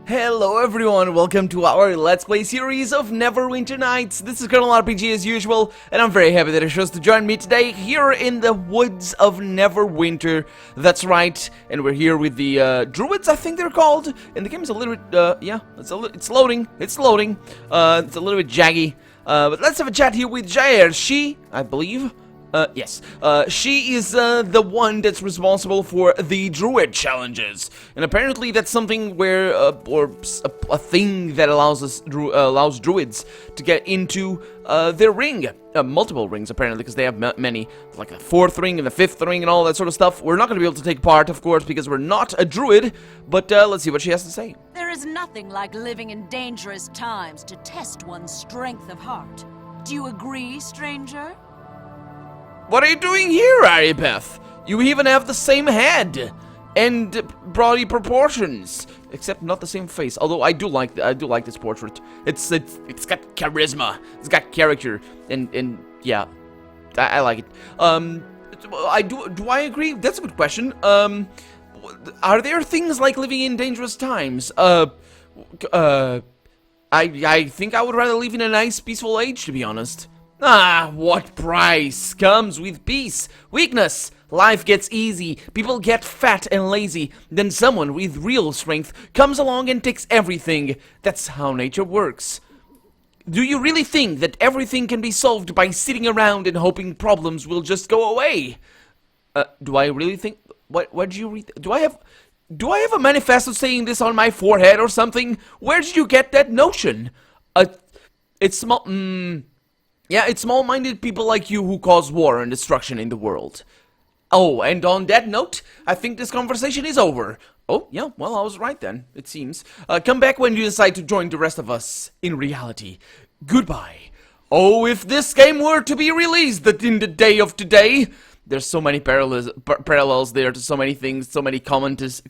Hello everyone, welcome to our Let's Play series of Neverwinter Nights. This is Colonel RPG as usual, and I'm very happy that you chose to join me today here in the woods of Neverwinter. That's right, and we're here with the druids, I think they're called. And the game is a little bit, yeah, it's loading. It's a little bit jaggy. But let's have a chat here with Jair. She, I believe, yes. She is the one that's responsible for the druid challenges, and apparently that's something where, or a thing that allows druids to get into their ring, multiple rings apparently, because they have many, like the 4th ring and the 5th ring and all that sort of stuff. We're not going to be able to take part, of course, because we're not a druid. But let's see what she has to say. There is nothing like living in dangerous times to test one's strength of heart. Do you agree, stranger? What are you doing here, Aribeth? You even have the same head and body proportions, except not the same face. Although I do like this portrait. It's got charisma. It's got character, and yeah, I like it. Do I agree? That's a good question. Are there things like living in dangerous times? I think I would rather live in a nice, peaceful age, to be honest. Ah, what price comes with peace? Weakness. Life gets easy, people get fat and lazy, then someone with real strength comes along and takes everything. That's how nature works. Do you really think that everything can be solved by sitting around and hoping problems will just go away? Do I really think... What did you read? Do I have a manifesto saying this on my forehead or something? Where did you get that notion? It's small... Yeah, it's small-minded people like you who cause war and destruction in the world. Oh, and on that note, I think this conversation is over. Oh, yeah, well, I was right then, it seems. Come back when you decide to join the rest of us in reality. Goodbye. Oh, if this game were to be released in the day of today... There's so many parallels there to so many things, so many commentaries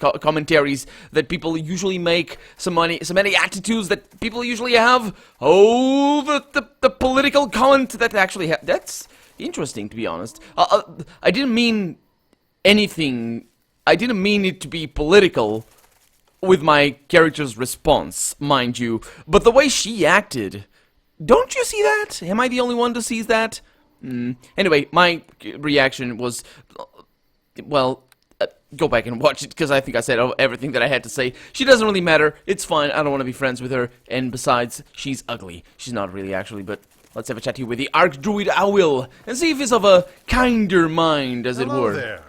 that people usually make, so many attitudes that people usually have. Oh, the political comment that actually that's interesting, to be honest. I didn't mean anything. I didn't mean it to be political with my character's response, mind you. But the way she acted, don't you see that? Am I the only one who sees that? Anyway, my reaction was, well, go back and watch it, because I think I said everything that I had to say. She doesn't really matter. It's fine. I don't want to be friends with her. And besides, she's ugly. She's not really, actually, but let's have a chat here with the Archdruid Owl and see if he's of a kinder mind, as it were. Hello there.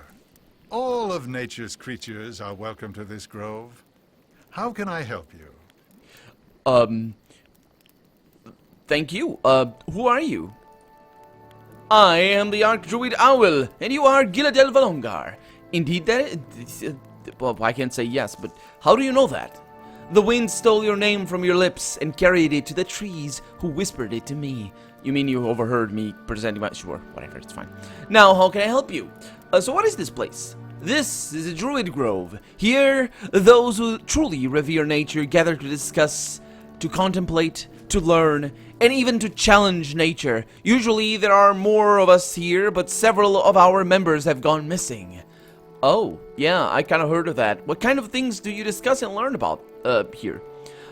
All of nature's creatures are welcome to this grove. How can I help you? Thank you. Who are you? I am the Archdruid Owl, and you are Giladel Valongar. Indeed, well, I can't say yes, but how do you know that? The wind stole your name from your lips and carried it to the trees, who whispered it to me. You mean you overheard me presenting my... Sure, whatever, it's fine. Now, how can I help you? So what is this place? This is a druid grove. Here, those who truly revere nature gather to discuss, to contemplate, to learn, and even to challenge nature. Usually there are more of us here, but several of our members have gone missing. Oh, yeah, I kind of heard of that. What kind of things do you discuss and learn about here?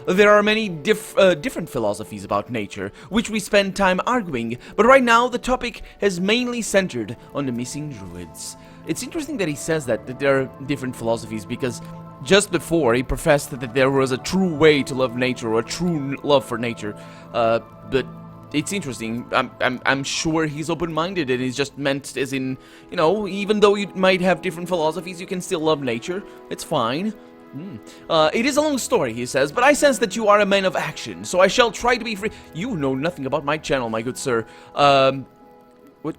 There are many different philosophies about nature, which we spend time arguing, but right now the topic has mainly centered on the missing druids. It's interesting that he says that there are different philosophies, because just before he professed that there was a true way to love nature, or a true love for nature, but it's interesting. I'm sure he's open-minded, and he's just meant as in, you know, even though you might have different philosophies, you can still love nature. It's fine. It is a long story, he says, but I sense that you are a man of action, so I shall try to be free. You know nothing about my channel, my good sir. What?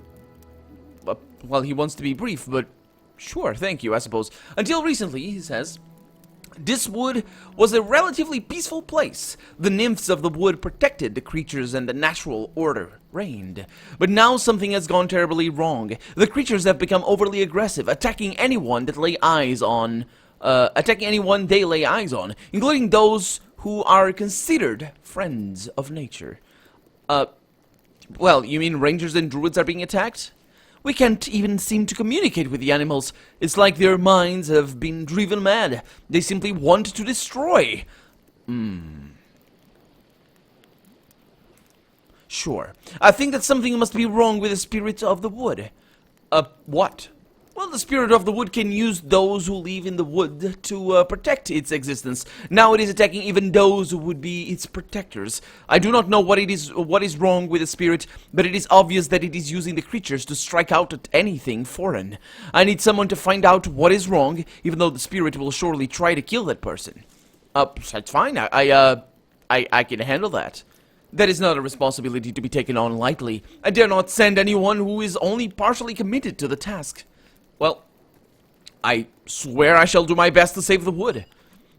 Well, he wants to be brief, but sure, thank you, I suppose. Until recently, he says, this wood was a relatively peaceful place. The nymphs of the wood protected the creatures and the natural order reigned. But now something has gone terribly wrong. The creatures have become overly aggressive, attacking anyone they lay eyes on, including those who are considered friends of nature. Well, you mean rangers and druids are being attacked? We can't even seem to communicate with the animals. It's like their minds have been driven mad. They simply want to destroy. Sure. I think that something must be wrong with the spirit of the wood. What? Well, the spirit of the wood can use those who live in the wood to protect its existence. Now it is attacking even those who would be its protectors. I do not know what is wrong with the spirit, but it is obvious that it is using the creatures to strike out at anything foreign. I need someone to find out what is wrong, even though the spirit will surely try to kill that person. That's fine. I can handle that. That is not a responsibility to be taken on lightly. I dare not send anyone who is only partially committed to the task. Well, I swear I shall do my best to save the wood.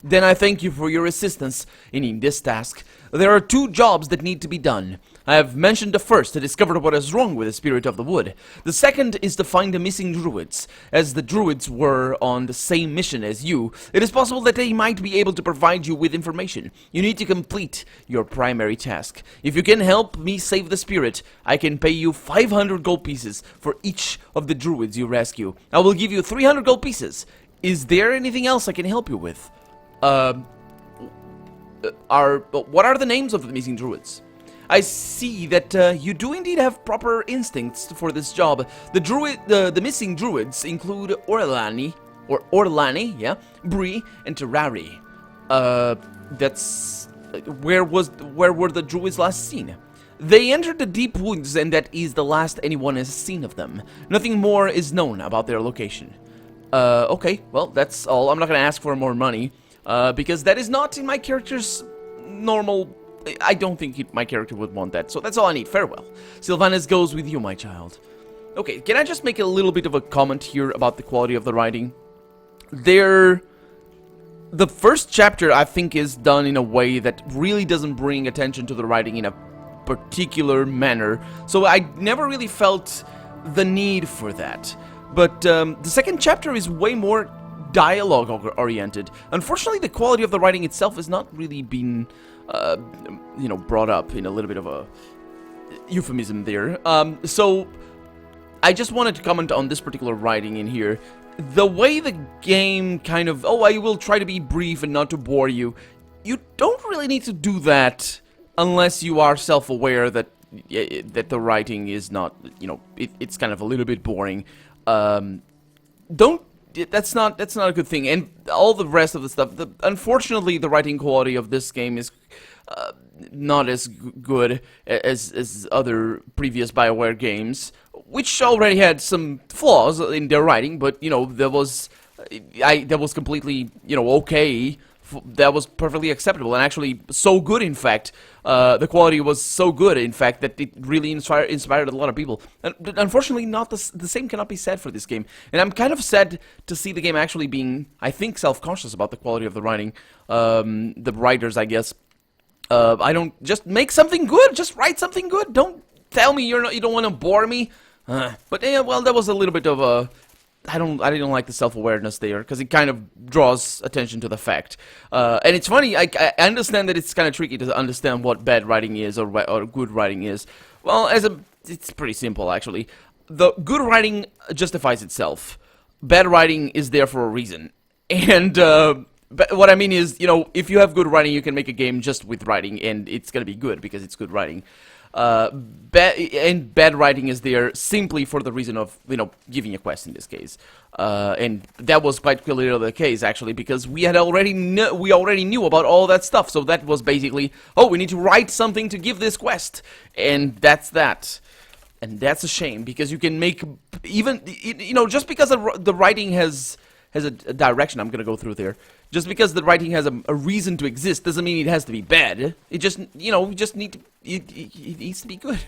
Then I thank you for your assistance in this task. There are 2 jobs that need to be done. I have mentioned the first, to discover what is wrong with the spirit of the wood. The second is to find the missing druids. As the druids were on the same mission as you, it is possible that they might be able to provide you with information. You need to complete your primary task. If you can help me save the spirit, I can pay you 500 gold pieces for each of the druids you rescue. I will give you 300 gold pieces. Is there anything else I can help you with? What are the names of the missing druids? I see that you do indeed have proper instincts for this job. The missing druids include Orlani, yeah, Bree, and Terrari. That's where were the druids last seen? They entered the deep woods, and that is the last anyone has seen of them. Nothing more is known about their location. Okay, well, that's all. I'm not gonna ask for more money, because that is not in my character's normal. I don't think my character would want that, so that's all I need. Farewell. Sylvanas goes with you, my child. Okay, can I just make a little bit of a comment here about the quality of the writing? The first chapter, I think, is done in a way that really doesn't bring attention to the writing in a particular manner, so I never really felt the need for that. But the second chapter is way more dialogue-oriented. Unfortunately, the quality of the writing itself has not really been brought up, in a little bit of a euphemism there. So I just wanted to comment on this particular writing in here. The way the game kind of, I will try to be brief and not to bore you. You don't really need to do that unless you are self-aware that the writing is not, it's kind of a little bit boring. That's not a good thing, and all the rest of the stuff. Unfortunately, the writing quality of this game is not as good as other previous BioWare games, which already had some flaws in their writing. But that was completely okay. That was perfectly acceptable, and actually so good, in fact. The quality was so good, in fact, that it really inspired a lot of people. And unfortunately, not the same cannot be said for this game. And I'm kind of sad to see the game actually being, I think, self-conscious about the quality of the writing. The writers, I guess. I don't just make something good. Just write something good. Don't tell me you don't want to bore me. But yeah, well, that was a little bit of a. I didn't like the self-awareness there, because it kind of draws attention to the fact. And it's funny, I understand that it's kind of tricky to understand what bad writing is or good writing is. Well, it's pretty simple, actually. The good writing justifies itself. Bad writing is there for a reason. And but what I mean is, if you have good writing, you can make a game just with writing, and it's going to be good because it's good writing. Bad writing is there simply for the reason of, giving a quest in this case. And that was quite clearly the case, actually, because we already knew about all that stuff. So that was basically, we need to write something to give this quest. And that's that. And that's a shame, because you can make, even, just because the writing has a direction, I'm going to go through there. Just because the writing has a reason to exist doesn't mean it has to be bad. It just, we just need to, it needs to be good.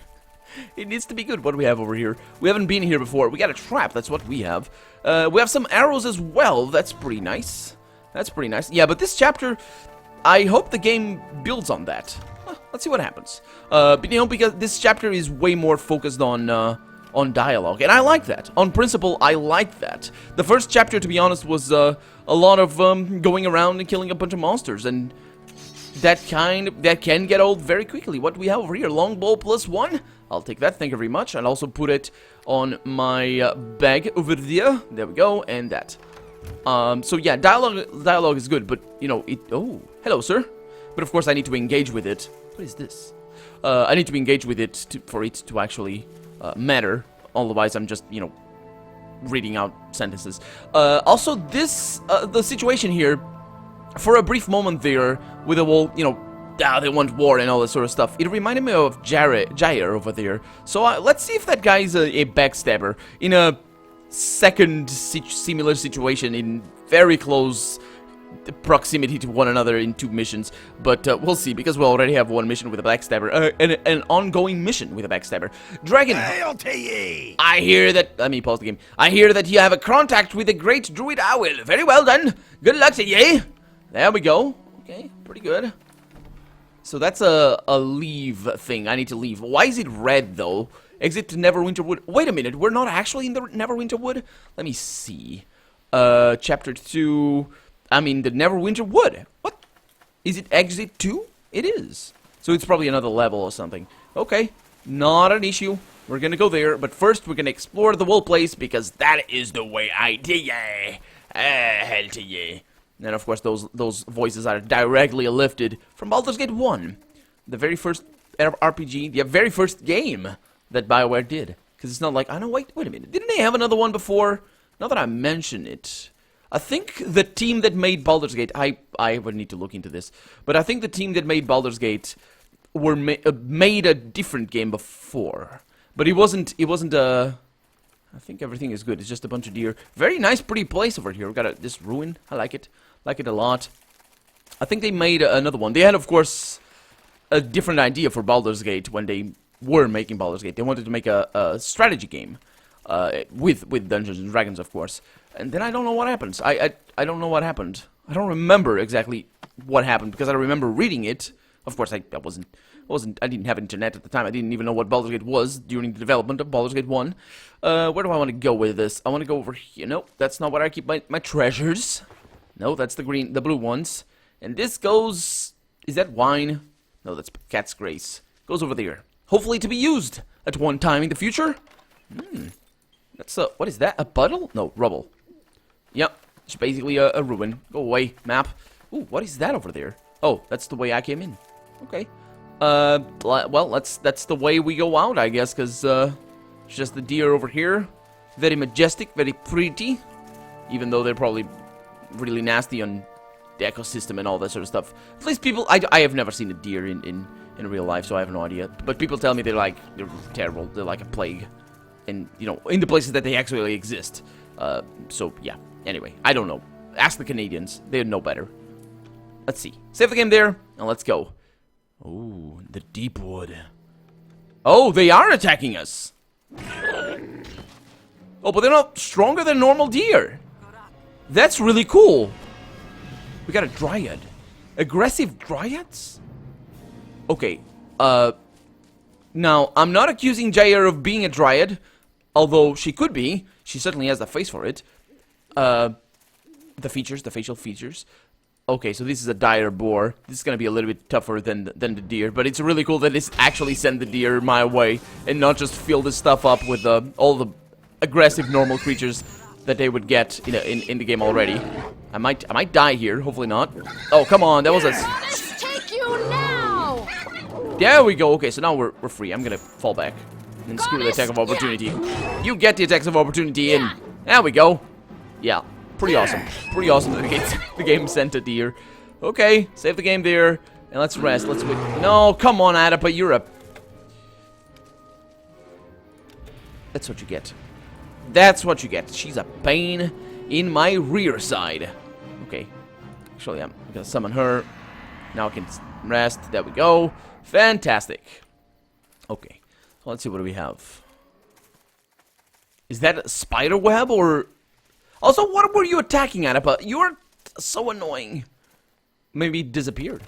It needs to be good. What do we have over here? We haven't been here before. We got a trap. That's what we have. We have some arrows as well. That's pretty nice. That's pretty nice. Yeah, but this chapter, I hope the game builds on that. Let's see what happens. But, because this chapter is way more focused on dialogue, and I like that. On principle, I like that. The first chapter, to be honest, was a lot of going around and killing a bunch of monsters, and that can get old very quickly. What do we have over here? Longbow +1. I'll take that. Thank you very much. I'll also put it on my bag over there. There we go, and that. So yeah, dialogue is good, but Oh, hello, sir. But of course I need to engage with it. What is this? I need to engage with it for it to actually matter. Otherwise I'm just, you know, reading out sentences. Also, the situation here, for a brief moment there, with the whole, you know, they want war and all this sort of stuff, it reminded me of Jair over there. So let's see if that guy's a backstabber in a second similar situation in very close proximity to one another in 2 missions, but we'll see, because we already have 1 mission with a backstabber, an ongoing mission with a backstabber. Dragon, Hail to ye! I hear that, let me pause the game, I hear that you have a contact with the great druid owl. Very well done, good luck to ye. There we go, okay, pretty good. So that's a leave thing, I need to leave. Why is it red though? Exit to Neverwinter Wood. Wait a minute, we're not actually in the Neverwinter Wood? Let me see. Chapter 2... I mean, the Neverwinter Wood. What? Is it exit 2? It is. So it's probably another level or something. Okay, not an issue. We're gonna go there, but first we're gonna explore the whole place, because that is the way I do ya. Hell to ye. And of course those voices are directly lifted from Baldur's Gate 1. The very first RPG, the very first game that BioWare did. Because it's not like, I know, wait a minute. Didn't they have another one before? Now that I mention it... I think the team that made Baldur's Gate, I would need to look into this, but I think the team that made Baldur's Gate were made a different game before, but it wasn't I think everything is good. It's just a bunch of deer. Very nice, pretty place over here. We've got this ruin. I like it a lot. I think they made another one. They had, of course, a different idea for Baldur's Gate when they were making Baldur's Gate. They wanted to make a strategy game with Dungeons and Dragons, of course. And then I don't know what happens. I don't know what happened. I don't remember exactly what happened, because I remember reading it. Of course, I didn't have internet at the time. I didn't even know what Baldur's Gate was during the development of Baldur's Gate 1. Where do I want to go with this? I want to go over here. No, that's not where I keep my treasures. No, that's the blue ones. And this goes... Is that wine? No, that's Cat's Grace. Goes over there. Hopefully to be used at one time in the future. That's what is that? A puddle? No, rubble. Yep, it's basically a ruin. Go away, map. Ooh, what is that over there? Oh, that's the way I came in. Okay. Well, that's the way we go out, I guess, because it's just the deer over here. Very majestic, very pretty. Even though they're probably really nasty on the ecosystem and all that sort of stuff. At least people, I have never seen a deer in real life, so I have no idea. But people tell me they're terrible. They're like a plague. And, you know, in the places that they actually exist. So, yeah. Anyway, I don't know. Ask the Canadians. They know better. Let's see. Save the game there, and let's go. Ooh, the deep wood. Oh, they are attacking us. Oh, but they're not stronger than normal deer. That's really cool. We got a dryad. Aggressive dryads? Okay, now, I'm not accusing Jair of being a dryad, although she could be. She certainly has the face for it. The facial features. Okay, so this is a dire boar. This is gonna be a little bit tougher than the deer, but it's really cool that this actually sent the deer my way and not just fill this stuff up with all the aggressive normal creatures that they would get in the game already. I might die here. Hopefully not. Oh, come on, that was a. Let's take you now. There we go. Okay, so now we're free. I'm gonna fall back and screw the attack of opportunity. You get the attacks of opportunity in. There we go. Yeah, pretty awesome. Pretty awesome that the game sent a deer. Okay, save the game there, and let's rest. Let's wait. No, come on, Adapa, you're a... That's what you get. That's what you get. She's a pain in my rear side. Okay. Actually, I'm gonna summon her. Now I can rest. There we go. Fantastic. Okay. So let's see what do we have. Is that a spider web or... Also, what were you attacking, Adapa? You're so annoying. Maybe it disappeared.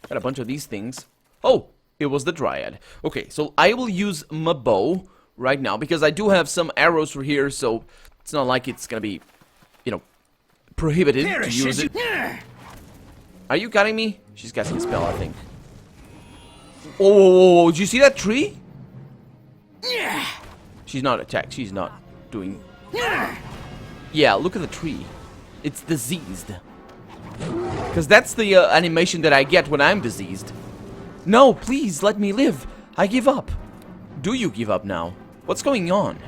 Got a bunch of these things. Oh, it was the dryad. Okay, so I will use my bow right now because I do have some arrows for here, so it's not like it's gonna be, you know, prohibited to use it. Are you cutting me? She's casting a spell, I think. Oh, did you see that tree? She's not attacked. She's not doing... Yeah, look at the tree. It's diseased. Because that's the animation that I get when I'm diseased. No, please, let me live. I give up. Do you give up now? What's going on?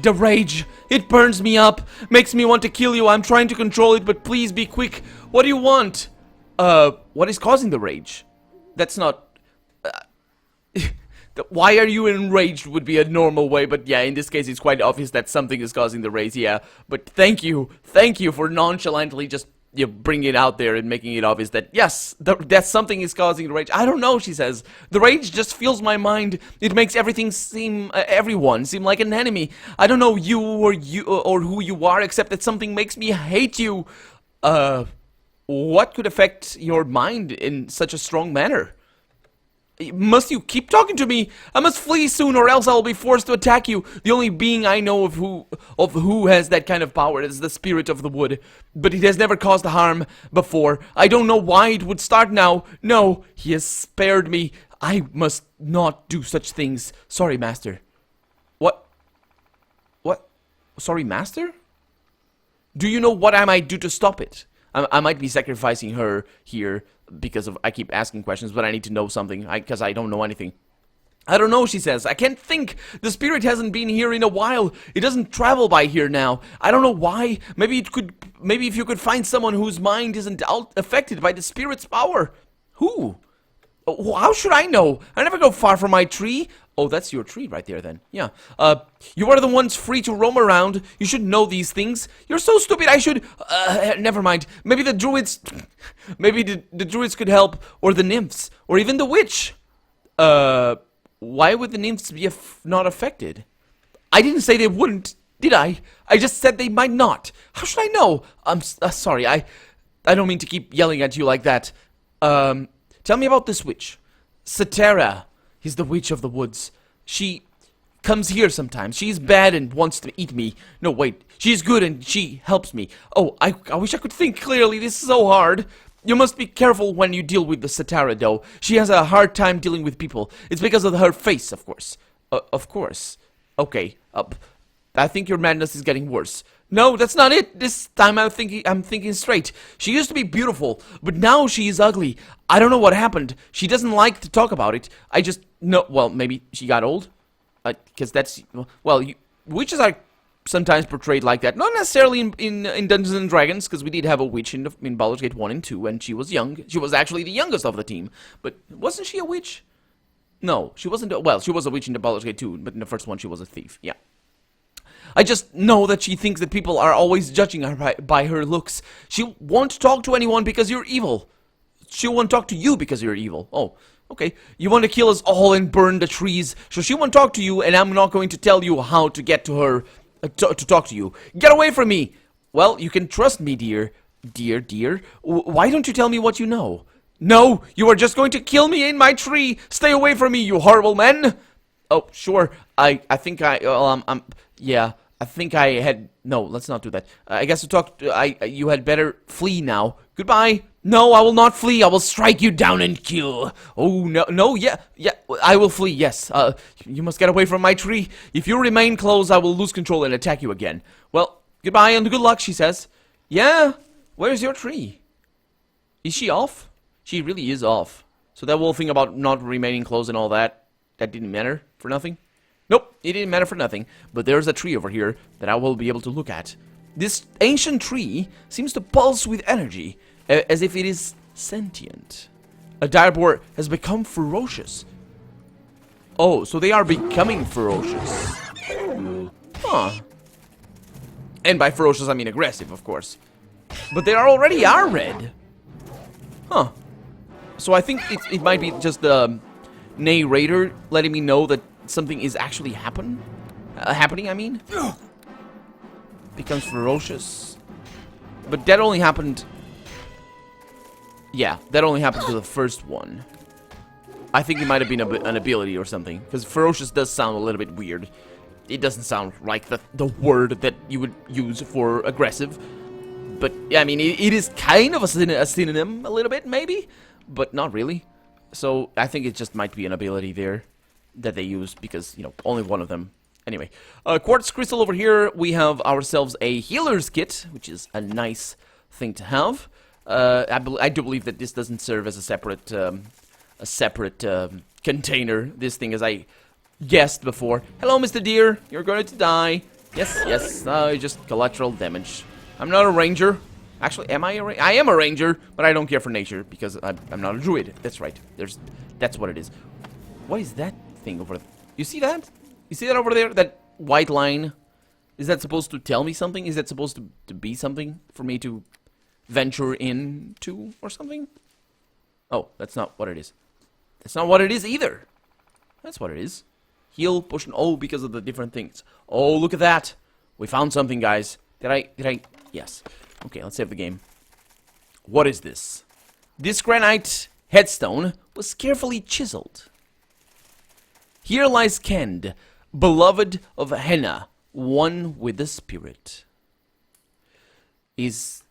The rage. It burns me up. Makes me want to kill you. I'm trying to control it, but please be quick. What do you want? What is causing the rage? That's not... why are you enraged would be a normal way, but yeah, in this case it's quite obvious that something is causing the rage, yeah. But thank you for nonchalantly just bringing it out there and making it obvious that, yes, that something is causing the rage. I don't know, she says. The rage just fills my mind. It makes everything seem, everyone seem like an enemy. I don't know you or who you are, except that something makes me hate you. What could affect your mind in such a strong manner? Must you keep talking to me? I must flee soon, or else I will be forced to attack you. The only being I know of who has that kind of power is the spirit of the wood. But it has never caused harm before. I don't know why it would start now. No, he has spared me. I must not do such things. Sorry, master. What? Sorry, master? Do you know what I might do to stop it? I might be sacrificing her here because of I keep asking questions, but I need to know something because I don't know anything. I don't know, she says. I can't think. The spirit hasn't been here in a while. It doesn't travel by here now. I don't know why. Maybe if you could find someone whose mind isn't affected by the spirit's power. Who? How should I know? I never go far from my tree. Oh, that's your tree right there then. Yeah. You are the ones free to roam around. You should know these things. You're so stupid. I should... never mind. Maybe the druids... Maybe the druids could help. Or the nymphs. Or even the witch. Why would the nymphs be not affected? I didn't say they wouldn't, did I? I just said they might not. How should I know? I'm sorry. I don't mean to keep yelling at you like that. Tell me about this witch. Satara is the witch of the woods. She comes here sometimes. She's bad and wants to eat me. No, wait. She's good and she helps me. Oh, I wish I could think clearly. This is so hard. You must be careful when you deal with the Satara, though. She has a hard time dealing with people. It's because of her face, of course. Of course. Okay. I think your madness is getting worse. No, that's not it. This time I'm thinking straight. She used to be beautiful, but now she is ugly. I don't know what happened. She doesn't like to talk about it. I just know. Well, maybe she got old. Because that's well, witches are sometimes portrayed like that. Not necessarily in Dungeons and Dragons, because we did have a witch in Baldur's Gate 1 and 2, and she was young. She was actually the youngest of the team. But wasn't she a witch? No, she wasn't. Well, she was a witch in the Baldur's Gate 2, but in the first one she was a thief. Yeah. I just know that she thinks that people are always judging her by her looks. She won't talk to anyone because you're evil. She won't talk to you because you're evil. Oh, okay. You want to kill us all and burn the trees. So she won't talk to you, and I'm not going to tell you how to get to her to talk to you. Get away from me! Well, you can trust me, dear. Dear. Why don't you tell me what you know? No, you are just going to kill me in my tree. Stay away from me, you horrible men. Oh, sure. I think yeah. I think I had... No, let's not do that. I guess you had better flee now. Goodbye. No, I will not flee. I will strike you down and kill. Oh, no, yeah, I will flee, yes. You must get away from my tree. If you remain close, I will lose control and attack you again. Well, goodbye and good luck, she says. Yeah, where's your tree? Is she off? She really is off. So that whole thing about not remaining close and all that, that didn't matter for nothing? Nope, it didn't matter for nothing, but there's a tree over here that I will be able to look at. This ancient tree seems to pulse with energy, as if it is sentient. A direboar has become ferocious. Oh, so they are becoming ferocious. Huh. And by ferocious, I mean aggressive, of course. But they already are red. Huh. So I think it might be just the narrator letting me know that something is actually happening, I mean. Becomes ferocious. But that only happened... Yeah, that only happened to the first one. I think it might have been an ability or something. Because ferocious does sound a little bit weird. It doesn't sound like the word that you would use for aggressive. But, yeah, I mean, it is kind of a synonym, a little bit, maybe. But not really. So, I think it just might be an ability there that they use because, you know, only one of them. Anyway, quartz crystal over here. We have ourselves a healer's kit, which is a nice thing to have. I do believe that this doesn't serve as a separate container. This thing, as I guessed before. Hello, Mr. Deer. You're going to die. Yes. Just collateral damage. I'm not a ranger. Actually, am I a ranger? I am a ranger, but I don't care for nature because I'm not a druid. That's right. That's what it is. What is that thing over there? You see that? You see that over there? That white line? Is that supposed to tell me something? Is that supposed to be something for me to venture into or something? Oh, that's not what it is. That's not what it is either. That's what it is. Heal, potion. Oh, because of the different things. Oh, look at that. We found something, guys. Did I? Yes. Okay, let's save the game. What is this? This granite headstone was carefully chiseled. Here lies Kend, beloved of Henna, one with the spirit. Is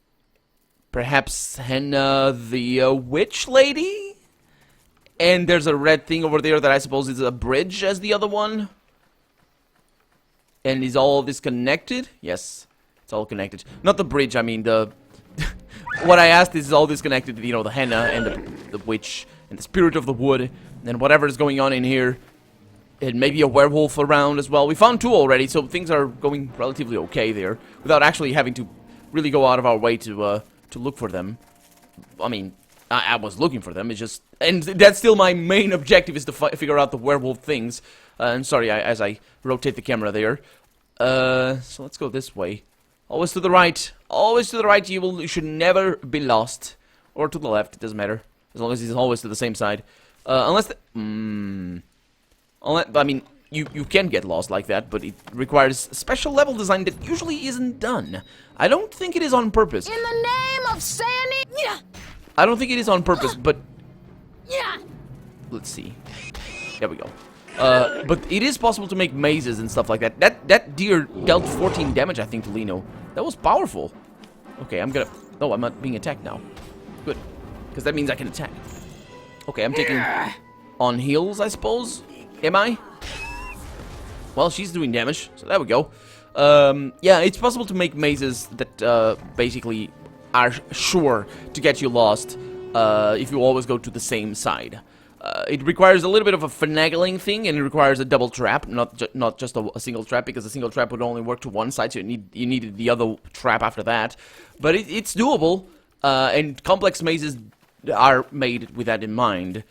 perhaps Henna the witch lady? And there's a red thing over there that I suppose is a bridge as the other one. And is all this connected? Yes, it's all connected. Not the bridge, I mean the... What I asked is all this connected to, you know, the henna and the witch and the spirit of the wood. And whatever is going on in here. And maybe a werewolf around as well. We found 2 already, so things are going relatively okay there. Without actually having to really go out of our way to look for them. I mean... I was looking for them, it's just... And that's still my main objective, is to figure out the werewolf things. And sorry, as I rotate the camera there. So let's go this way. Always to the right. Always to the right, you should never be lost. Or to the left, it doesn't matter. As long as it's always to the same side. Unless the... I mean, you can get lost like that, but it requires special level design that usually isn't done. I don't think it is on purpose. In the name of Sandy... Yeah. I don't think it is on purpose, but... Yeah. Let's see. There we go. But it is possible to make mazes and stuff like that. That deer dealt 14 damage, I think, to Lino. That was powerful. Okay, I'm gonna... Oh, I'm not being attacked now. Good. Because that means I can attack. Okay, I'm taking on heals, I suppose. Am I? Well, she's doing damage, so there we go. Yeah, it's possible to make mazes that basically are sure to get you lost if you always go to the same side. It requires a little bit of a finagling thing, and it requires a double trap, not just a single trap, because a single trap would only work to one side, so you needed the other trap after that. But it's doable, and complex mazes are made with that in mind.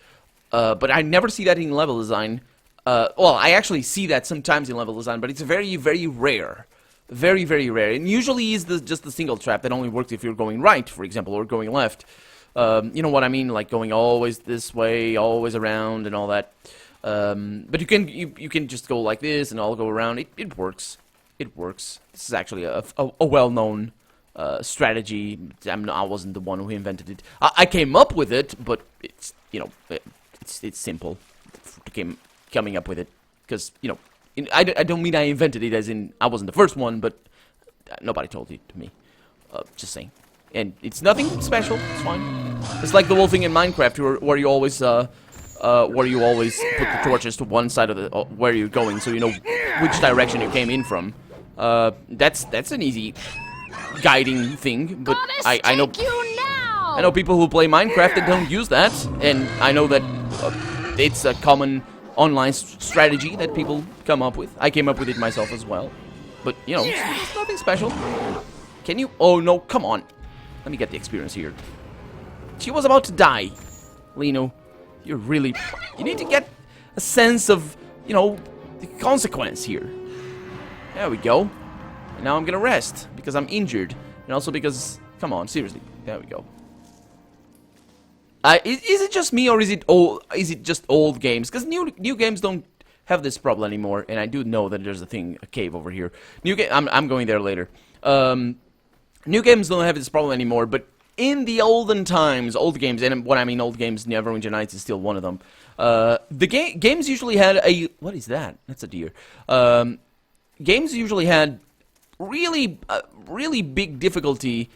But I never see that in level design. Well, I actually see that sometimes in level design, but it's very, very rare. Very, very rare. And usually is just the single trap that only works if you're going right, for example, or going left. You know what I mean? Like going always this way, always around, and all that. But you can just go like this and all go around. It works. It works. This is actually a well-known strategy. I wasn't the one who invented it. I came up with it, but it's, you know, it's simple coming up with it, because, you know, I don't mean I invented it as in I wasn't the first one, but nobody told it to me. Just saying. And it's nothing special. It's fine. It's like the whole thing in Minecraft where you always put the torches to one side of the where you're going, so you know which direction you came in from. That's an easy guiding thing, but I know people who play Minecraft that don't use that, and I know that it's a common online strategy that people come up with. I came up with it myself as well. But, you know, it's nothing special. Can you... Oh, no, come on. Let me get the experience here. She was about to die. Lino, you're really... You need to get a sense of, you know, the consequence here. There we go. And now I'm gonna rest, because I'm injured. And also because... Come on, seriously. There we go. Is it just me, or is it just old games? Because new games don't have this problem anymore, and I do know that there's a cave over here. I'm going there later. New games don't have this problem anymore, but in the olden times, old games, and when I mean old games, Neverwinter Nights is still one of them. The games usually had a... What is that? That's a deer. Games usually had really big difficulty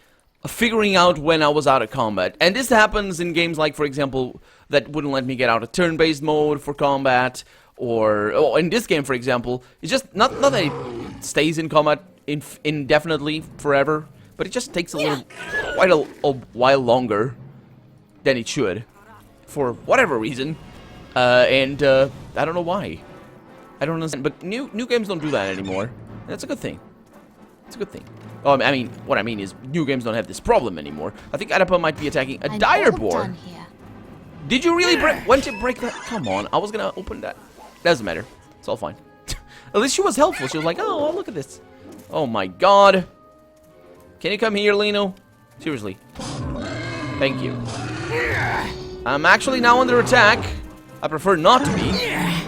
figuring out when I was out of combat. And this happens in games like, for example, that wouldn't let me get out of turn-based mode for combat, or in this game, for example, it's just not that it stays in combat indefinitely forever, but but it just takes quite a while longer than it should, for whatever reason, and I don't know why. I don't understand, but new games don't do that anymore. That's a good thing. It's a good thing. Oh, I mean, what I mean is, new games don't have this problem anymore. I think Adapa might be attacking a dire boar. Did you really break? When did you break that? Come on, I was gonna open that. Doesn't matter. It's all fine. At least she was helpful. She was like, oh, look at this. Oh my god. Can you come here, Lino? Seriously. Thank you. I'm actually now under attack. I prefer not to be,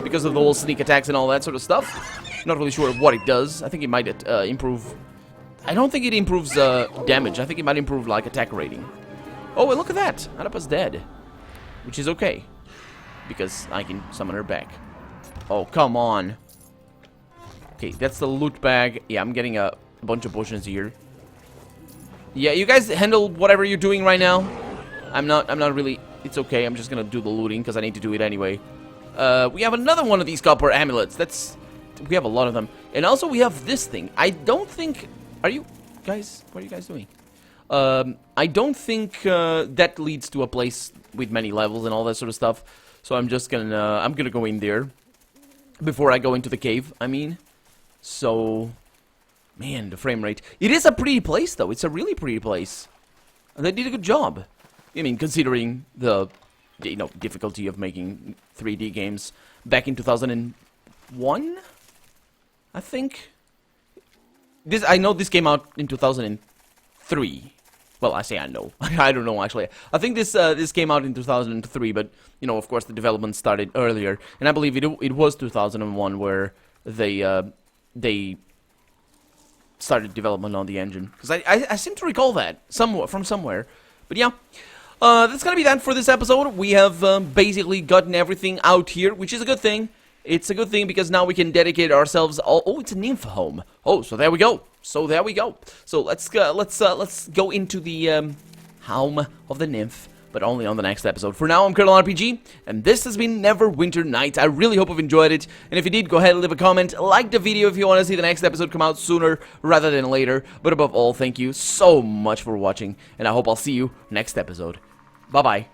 because of the whole sneak attacks and all that sort of stuff. Not really sure what it does. I think it might improve... I don't think it improves damage. I think it might improve, like, attack rating. Oh, and look at that. Adapa's dead. Which is okay. Because I can summon her back. Oh, come on. Okay, that's the loot bag. Yeah, I'm getting a bunch of potions here. Yeah, you guys handle whatever you're doing right now. I'm not really... It's okay, I'm just gonna do the looting, because I need to do it anyway. We have another one of these copper amulets. We have a lot of them. And also we have this thing. I don't think... Are you guys... What are you guys doing? I don't think that leads to a place with many levels and all that sort of stuff. So I'm just gonna... I'm gonna go in there. Before I go into the cave, I mean. So... Man, the frame rate. It is a pretty place, though. It's a really pretty place. And they did a good job. I mean, considering the, you know, difficulty of making 3D games back in 2001, I think. I know this came out in 2003. Well, I say I know. I don't know, actually. I think this came out in 2003, but, you know, of course, the development started earlier. And I believe it was 2001 where they started development on the engine. Because I seem to recall that from somewhere. But yeah. That's gonna be that for this episode. We have basically gotten everything out here, which is a good thing. It's a good thing because now we can dedicate ourselves. Oh, it's a nymph home. Oh, so there we go. So let's go into the home of the nymph, but only on the next episode. For now, I'm Colonel RPG, and this has been Neverwinter Nights. I really hope you've enjoyed it, and if you did, go ahead and leave a comment, like the video if you want to see the next episode come out sooner rather than later. But above all, thank you so much for watching, and I hope I'll see you next episode. Bye-bye.